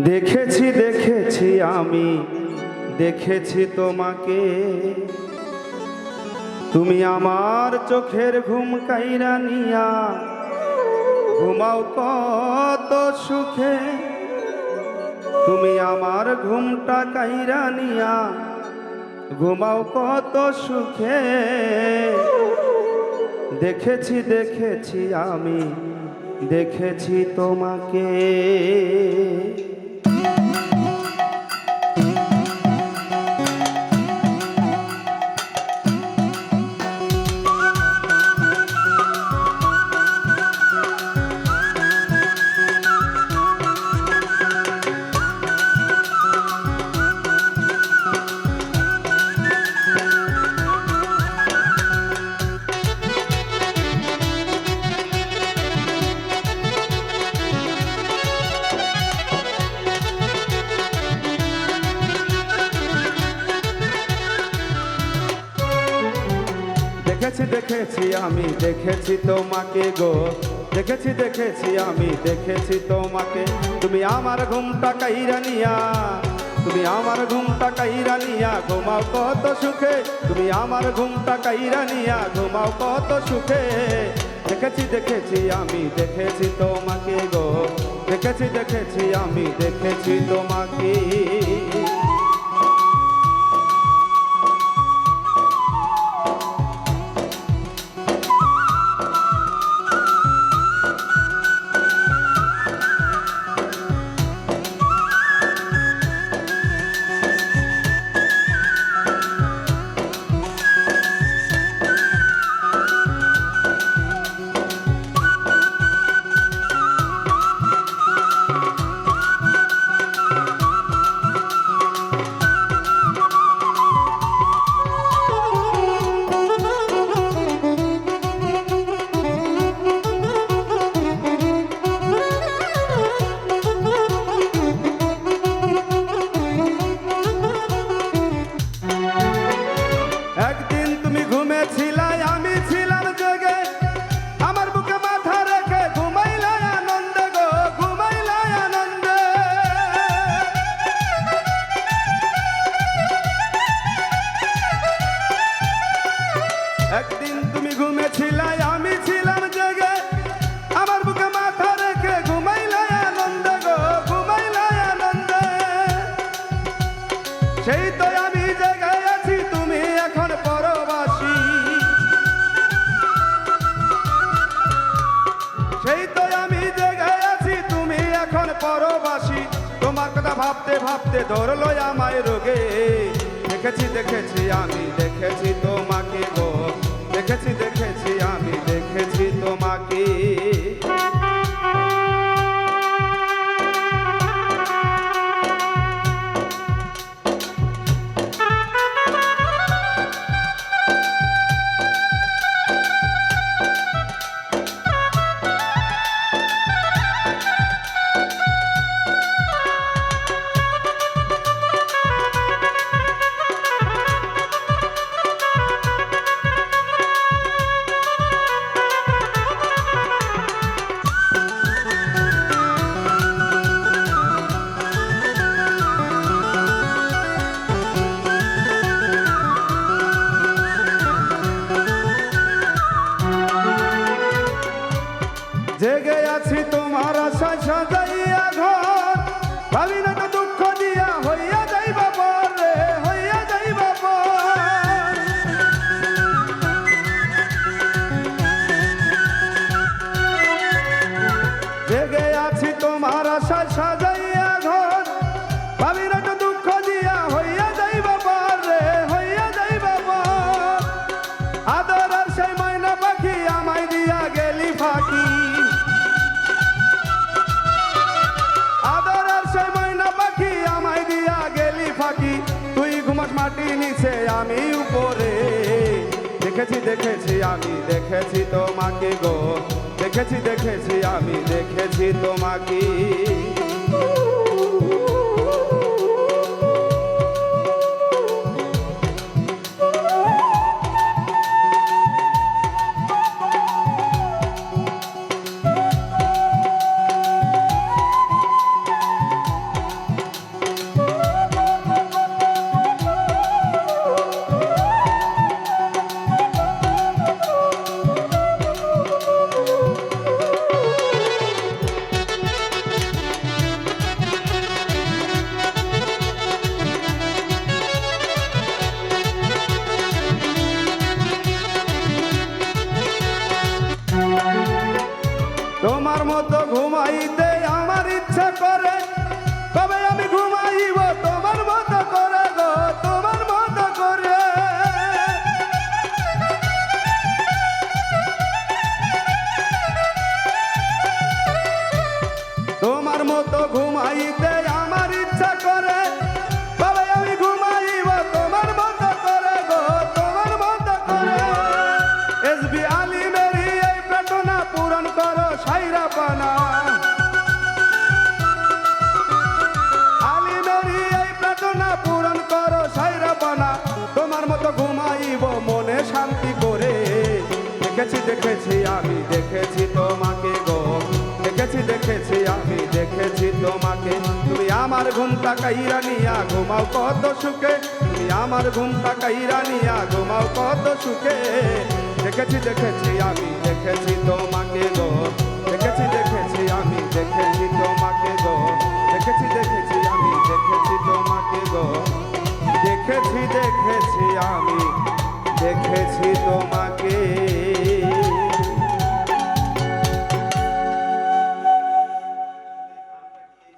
দেখেছি দেখেছি আমি দেখেছি তোমাকে, তুমি আমার চোখের ঘুম কাইরা নিয়া ঘুমাও কত সুখে। তুমি আমার ঘুমটা কাইরা নিয়া ঘুমাও কত সুখে। দেখেছি দেখেছি আমি দেখেছি তোমাকে। দেখেছি দেখেছি আমি দেখেছি তোমাকে গো, দেখেছি দেখেছি আমি দেখেছি তোমাকে। তুমি আমার ঘুমটা কাইরা নিয়া, তুমি আমার ঘুমটা কাইরা নিয়া ঘুমাও কত সুখে। তুমি আমার ঘুমটা কাইরা নিয়া ঘুমাও কত সুখে। দেখেছি দেখেছি আমি দেখেছি তোমাকে গো, দেখেছি দেখেছি আমি দেখেছি তোমাকে। একদিন তুমি ঘুমেছিলাই আমি ছিলাম জেগে, আমার বুকে মাথা রেখে ঘুমাইলাই আনন্দে গো, ঘুমাইলাই আনন্দে। সেই তো আমি জেগে আছি তুমি এখন পরবাসী, সেই তো আমি জেগে আছি তুমি এখন পরবাসী। তোমার কথা ভাবতে ভাবতে ধরলো আমায় রোগে। দেখেছি দেখেছি আমি দেখেছি তোমাকে গো, দেখেছি দেখেছি আমি দেখেছি তোমাকে। জেগে আছি তোমার আশায় সাজাইয়া ঘর, ভাবি না তো দুঃখ দিয়া হইয়া যাইবা পর রে, হইয়া যাইবা পর। জেগে আছি তোমার আশায় সাজাইয়া ঘর, ভাবি না তো দুঃখ দিয়া হইয়া যাইবা পর রে, হইয়া যাইবা পর। আদর আর সেই ময়না পাখি আমায় দিয়া গেলি ফাঁকি, তুই ঘুমাস মাটি নিচে আমি উপরে। দেখেছি দেখেছি আমি দেখেছি তোমাকে গো, দেখেছি দেখেছি আমি দেখেছি তোমাকে। তোমার মতো ঘুমাইতে আমার ইচ্ছা করে, কবে আমি ঘুমাইব তোমার মতো করে গো, তোমার মতো করে। তোমার মতো ঘুমাইতে আমার ইচ্ছা করে, কবে আমি ঘুমাইব তোমার মতো করে গো, তোমার মতো করে। এসবি আলিমেরই এই প্রার্থনা পূরণ করো সাইরা পানা, আলিমেরই এই প্রার্থনা পূরণ করো সাইরা পানা। তোমার মতো ঘুমাইব মনে শান্তি করে, দেখেছি দেখেছি আমি দেখেছি তোমাকে গো, দেখেছি দেখেছি আমি দেখেছি তোমাকে। তুমি আমার ঘুমটা কাইরা নিয়া ঘুমাও কত সুখে, তুমি আমার ঘুমটা কাইরা নিয়া ঘুমাও কত সুখে। দেখেছি দেখেছি আমি দেখেছি তোমাকে গো, দেখেছি দেখেছি আমি দেখেছি তোমাকে গো, দেখেছি দেখেছি আমি দেখেছি তোমাকে গো।